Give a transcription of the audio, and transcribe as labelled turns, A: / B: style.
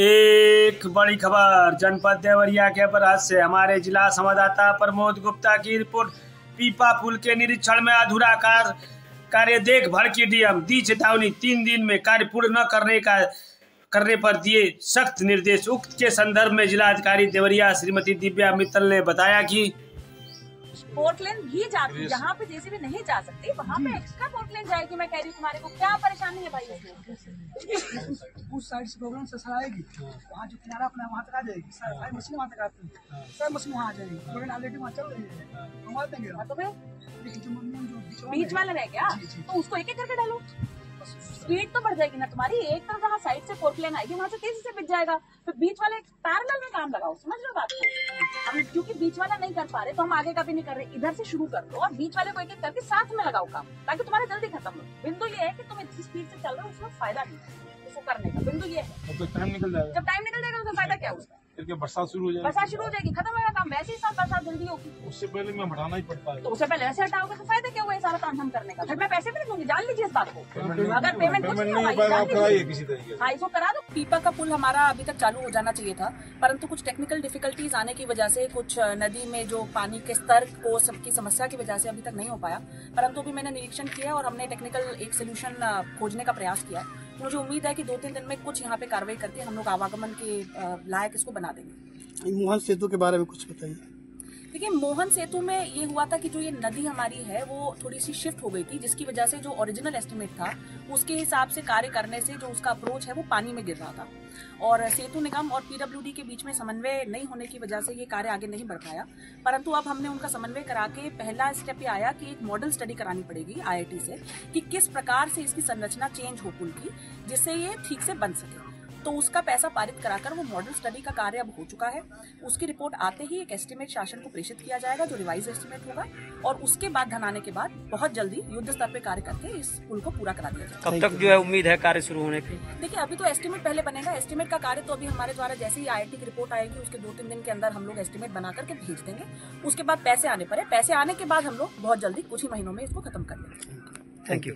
A: एक बड़ी खबर जनपद देवरिया के अपराध से हमारे जिला संवाददाता प्रमोद गुप्ता की रिपोर्ट। पीपा पुल के निरीक्षण में अधूरा कार्य देख भड़की डीएम, दी चेतावनी। 3 दिन में कार्य पूर्ण न करने पर दिए सख्त निर्देश। उक्त के संदर्भ में जिलाधिकारी देवरिया श्रीमती दिव्या मित्तल ने बताया कि
B: पोर्टलैंड भी जाती है, जहाँ पे जेसीबी नहीं जा सकती वहाँ पे एक्स्ट्रा पोर्टलैंड जाएगी। मैं कह रही हूँ तुम्हारे को क्या परेशानी है भाई?
C: उस साइड से प्रॉब्लम से आएगी, वहाँ जो किनारा अपना वहाँ तक आ जाएगी, सारी मशीन वहाँ तक आती है, सब मशीन वहाँ आ जाएगी। प्रॉब्लम ऑलरेडी वहाँ चल रही है, घुमा देंगे।
B: तो फिर बीच वाला रह गया तो उसको एक एक करके डालो, स्पीड तो बढ़ जाएगी ना तुम्हारी। एक तरफ जहाँ साइड से पोर्टलैंड आएगी वहाँ से तेजी से बिक जाएगा। फिर बीच वाले पैरेलल में काम लगाओ, समझ रहे हो बात को? हम क्योंकि बीच वाला नहीं कर पा रहे तो हम आगे का भी नहीं कर रहे, इधर से शुरू कर दो और बीच वाले को एक एक करके साथ में लगाओ काम, ताकि तुम्हारा जल्दी खत्म हो। बिंदु ये है कि तुम इतनी स्पीड से चल रहे हो, उसमें फायदा नहीं उसको करने का। बिंदु ये है
D: तो टाइम निकल जाएगा।
B: जब टाइम निकल जाएगा उसका फायदा क्या उसका?
D: फिर बरसात शुरू हो जाएगी,
B: बरसात शुरू हो जाएगी, खत्म होगा काम। वैसे ही साथ बरसात जल्दी होगी,
D: उससे पहले मैं हटाना ही पड़ता है।
B: तो उससे पहले ऐसे हटाओगे तो फायदा क्या हुआ? सारा काम हम करने का। फिर मैं पैसे भी नहीं दूंगी, जान लीजिए इस बात को। अगर पेमेंट कुछ नहीं होगा
D: किसी तरीके
B: हाँ इसको करा दो।
E: पीपा का पुल हमारा अभी तक चालू हो जाना चाहिए था, परंतु कुछ टेक्निकल डिफिकल्टीज आने की वजह से, कुछ नदी में जो पानी के स्तर को की समस्या की वजह से अभी तक नहीं हो पाया। परंतु अभी मैंने निरीक्षण किया और हमने टेक्निकल एक सोल्यूशन खोजने का प्रयास किया। मुझे उम्मीद है कि 2-3 दिन में कुछ यहाँ पे कार्रवाई करके हम लोग आवागमन के लायक इसको बना देंगे।
C: मोहन सेतु के बारे में कुछ बताइए।
E: देखिए, मोहन सेतु में ये हुआ था कि जो ये नदी हमारी है वो थोड़ी सी शिफ्ट हो गई थी, जिसकी वजह से जो ओरिजिनल एस्टिमेट था उसके हिसाब से कार्य करने से जो उसका अप्रोच है वो पानी में गिर रहा था, और सेतु निगम और पीडब्ल्यूडी के बीच में समन्वय नहीं होने की वजह से ये कार्य आगे नहीं बढ़ पाया। परंतु अब हमने उनका समन्वय करा के पहला स्टेप ये आया कि एक मॉडल स्टडी करानी पड़ेगी IIT से कि किस प्रकार से इसकी संरचना चेंज हो पुल की, जिससे ये ठीक से बन सके। तो उसका पैसा पारित कराकर वो मॉडल स्टडी का कार्य अब हो चुका है। उसकी रिपोर्ट आते ही एक एस्टिमेट शासन को प्रेषित किया जाएगा, जो रिवाइज एस्टिमेट होगा, और उसके बाद धन आने के बाद बहुत जल्दी युद्ध स्तर पे कार्य करके इस पुल को पूरा करा दिया जाएगा।
A: कब तक जो है उम्मीद है कार्य शुरू होने की?
E: देखिए, अभी तो एस्टिमेट पहले बनेगा। एस्टिमेट का कार्य तो अभी हमारे द्वारा जैसे ही IIT की रिपोर्ट आएगी उसके 2-3 दिन के अंदर हम लोग एस्टिमेट बना करके भेज देंगे। उसके बाद पैसे आने पर है, पैसे आने के बाद हम लोग बहुत जल्दी कुछ ही महीनों में इसको खत्म कर लेंगे।
A: Thank you.